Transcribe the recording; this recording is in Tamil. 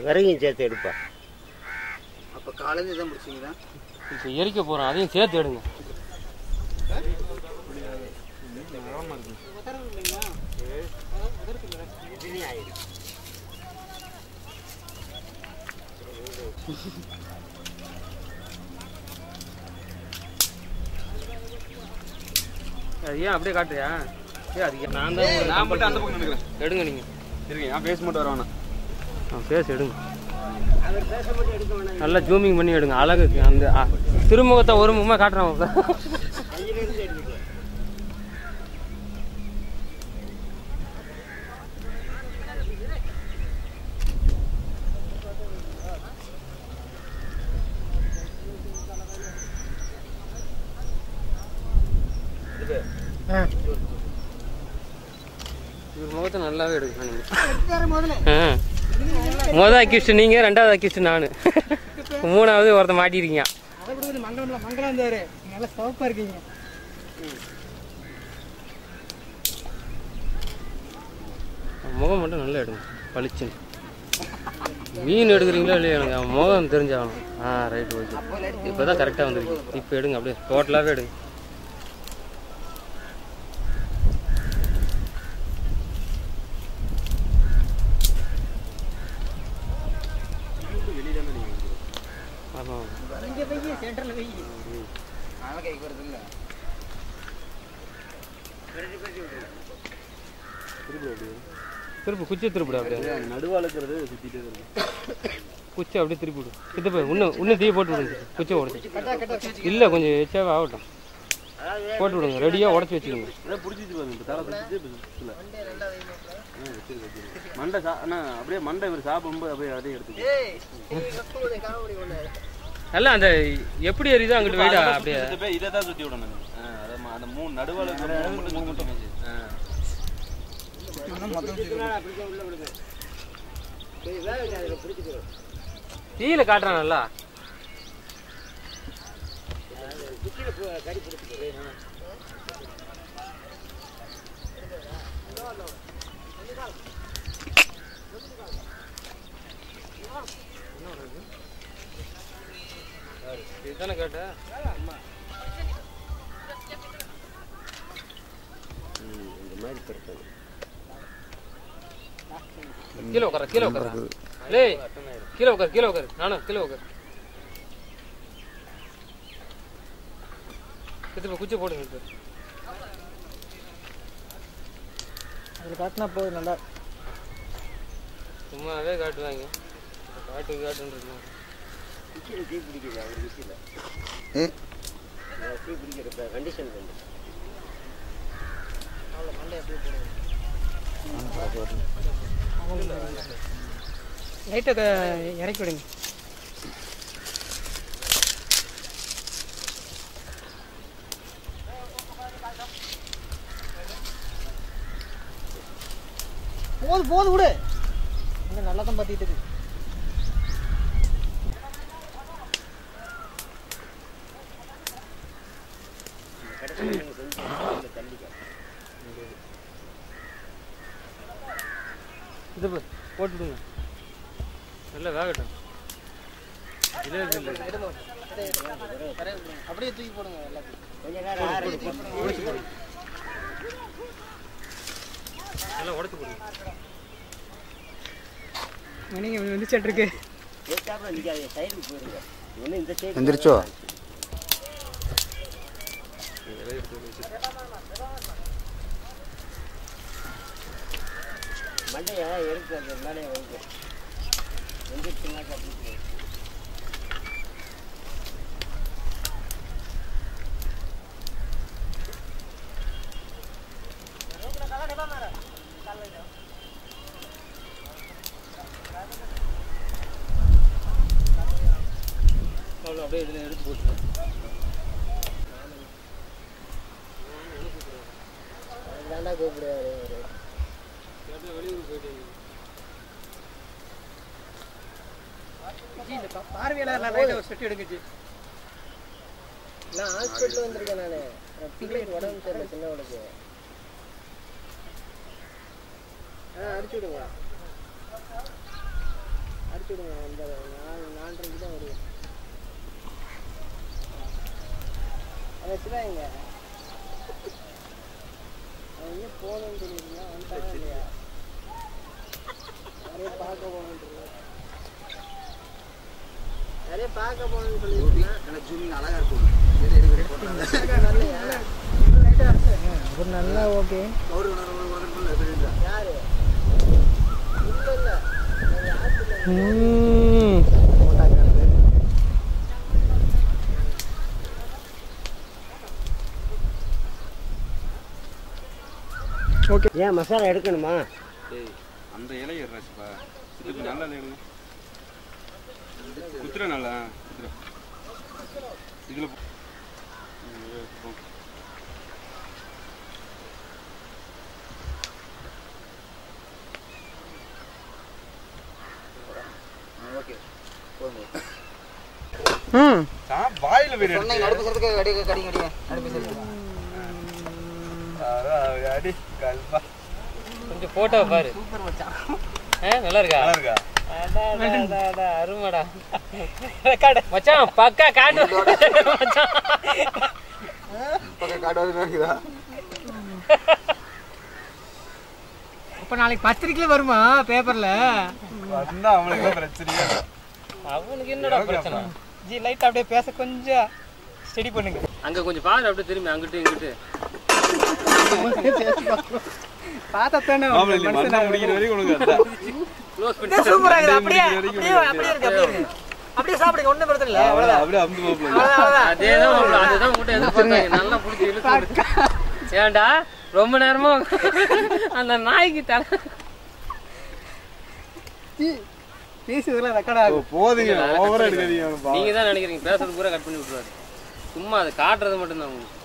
விறகையும் சேர்த்து எடுப்பா. அப்போ காலையில் இதான் முடிச்சிங்களா? இப்போ எரிக்க போகிறோம், அதையும் சேர்த்து எடுங்க. ஏன் அப்படியே காட்டுறியா? அது நான் மட்டும் அந்த பக்கம் நினைக்கிறேன். எடுங்க நீங்கள் இருங்க, நான் பேச மட்டும் வரவேண்ணா. பேச எடுங்க, நல்லா ஜூமிங் பண்ணி எடுங்க. அழகு அந்த திருமுகத்தை ஒரு முகமாக காட்டுறேன். முகத்தை நல்லாவே எடுக்கணும். முதல் அக்யூஸ்ட் நீங்க, ரெண்டாவது அக்யூஸ்ட் நானு, மூணாவது ஒருத்த மாட்டிருக்கீங்க. முகம் மட்டும் நல்லா எடுங்க, பளிச்சுன்னு. மீன் எடுக்கிறீங்களா இல்லையா? எனக்கு முகம் தெரிஞ்சாகணும். Right, okay. இப்போதான் கரெக்டாக வந்துருக்கு. இப்போ எடுங்க, அப்படியே டோட்டலாகவே எடுங்க. திருப்பி குச்சி திருப்பிடு, அப்படியே நடுவாக இருக்கிறது சுற்றிட்டு குச்சி அப்படியே திருப்பி விடு. இது போய் இன்னும் தீ போட்டு விடுங்க. குச்சியை உடச்சி இல்லை, கொஞ்சம் எச்சாவே ஆகட்டும், போட்டு விடுங்க. ரெடியாக உடச்சி வச்சுக்கோங்க. மண்டை அப்படியே மண்டை இவர் சாப்பிடும்போது அப்படியே அதையும் எடுத்துக்கோ. நல்லா அந்த எப்படி எரியுதோ அங்கிட்டு வெயிடா அப்படியே இதை தான் சுற்றி விடணும். அந்த மூணு நடுவால மட்டும் தீயில காட்டுறான் நல்லா. இதுதானே கேட்ட? இந்த மாதிரி பெருக்கணும். கீழே உட்கார, கீழே உட்கார, கீழே உட்காரு, கீழே உட்காரு, நானும் கீழே உட்காரு. குச்சி போடுங்க. அதில் காட்டினா போதும், நல்லா சும்மாவே காட்டுவாங்க. காட்டுன்னு தீ பிடிக்குது அவர் குச்சியில். தீ பிடிக்கிற கண்டிஷன் பண்ணு. அவ்வளோ மண்டை எப்படி போடுவோம்? லைட்டை இறக்கி விடுங்க. போது விடு. நல்லா தான் பார்த்துக்கிட்டு இருக்கு. இது போட்டுடுங்க, நல்லா வேகட்டும். அப்படியே தூக்கி போடுங்க. நல்லா உடச்சு போடுங்க. மணிங்க வந்துச்சிட்டு இருக்கு. வந்துருச்சோ? மண்டையா எடுக்கிறது மேலே வந்து வந்துருச்சுன்னா கட்டிட்டு அவ்வளோ அப்படியே இதில் எடுத்து போட்டுருவேன். அதுதான்டா கூப்பிடுவாரு வெளியூர் போயிட்டு பார்வையாளர் செட்டு எடுக்குச்சு. நான் ஹாஸ்பிட்டல் வந்திருக்கேன். நான் பிள்ளைக்கு உடம்பு சரியில்லை, சின்னவனுக்கு. அடிச்சு விடுங்க. அனுப்பிச்சுடுங்க அந்த 4:30 தான் வருவேன். அதை வச்சுதாங்க அவன் இன்னும் போகணும்னு சொல்லியிருந்தா வந்துட்டாங்க இல்லையா? நிறைய பார்க்க போகணுன்னு ஒரு நல்லா ஓகே யாரு ஓகே. ஏன் மசாலா எடுக்கணுமா? அந்த இலை ஏறாச்சுப்பா இதுக்கு நல்லா எடுங்க குத்துற நல்லா குத்துற இதில் வாயில அடி கல்பா கொஞ்சம் போட்டோ பாரு. நல்லா இருக்கா? நல்லா இருக்கா? அருமடா மச்சான் பக்கா காட்டு மச்சான் பக்க காட்டுவாது இருக்குதா? அப்ப நாளைக்கு பத்திரிக்கையில வருமா பேப்பர்ல? வந்தா அவனுக்கு பிரச்சனையா? அவனுக்கு என்னடா பிரச்சனை? ஜி லைட் அப்படியே பேச கொஞ்சம் ஸ்டடி பண்ணுங்க. அங்க கொஞ்சம் பாரு அப்படியே திரும்பி அங்கிட்டு இங்கிட்டு பார்த்தா தானே மண்ணை முடிக்கிற வரைக்கும் உனக்கு அதான் க்ளோஸ் பண்ணி சூப்பரா இருக்கு. அப்படியே அப்படியே இருக்கு. அப்படியே சாப்பிடுங்க, ஒண்ணும் பிரச்சனை இல்ல. அவ்வளவுதான். அப்படியே அமுது மாப்பிள்ள அதேதான் உங்கள்கிட்ட எதிர்பார்த்தாங்க. நல்லா பிடிச்சி இழுத்து. ஏன்டா ரொம்ப நேரமா அந்த நாய்க்கு தலை பேசுறதுல ரெக்கார்ட் ஆகும். போதுங்க ஓவரா எடுக்காதீங்க. நீங்க தான் நினைக்கிறீங்க பேசுறது பூரா கட் பண்ணி விட்டுருவாரு. சும்மா அதை காட்டுறது மட்டும்தான் உங்களுக்கு.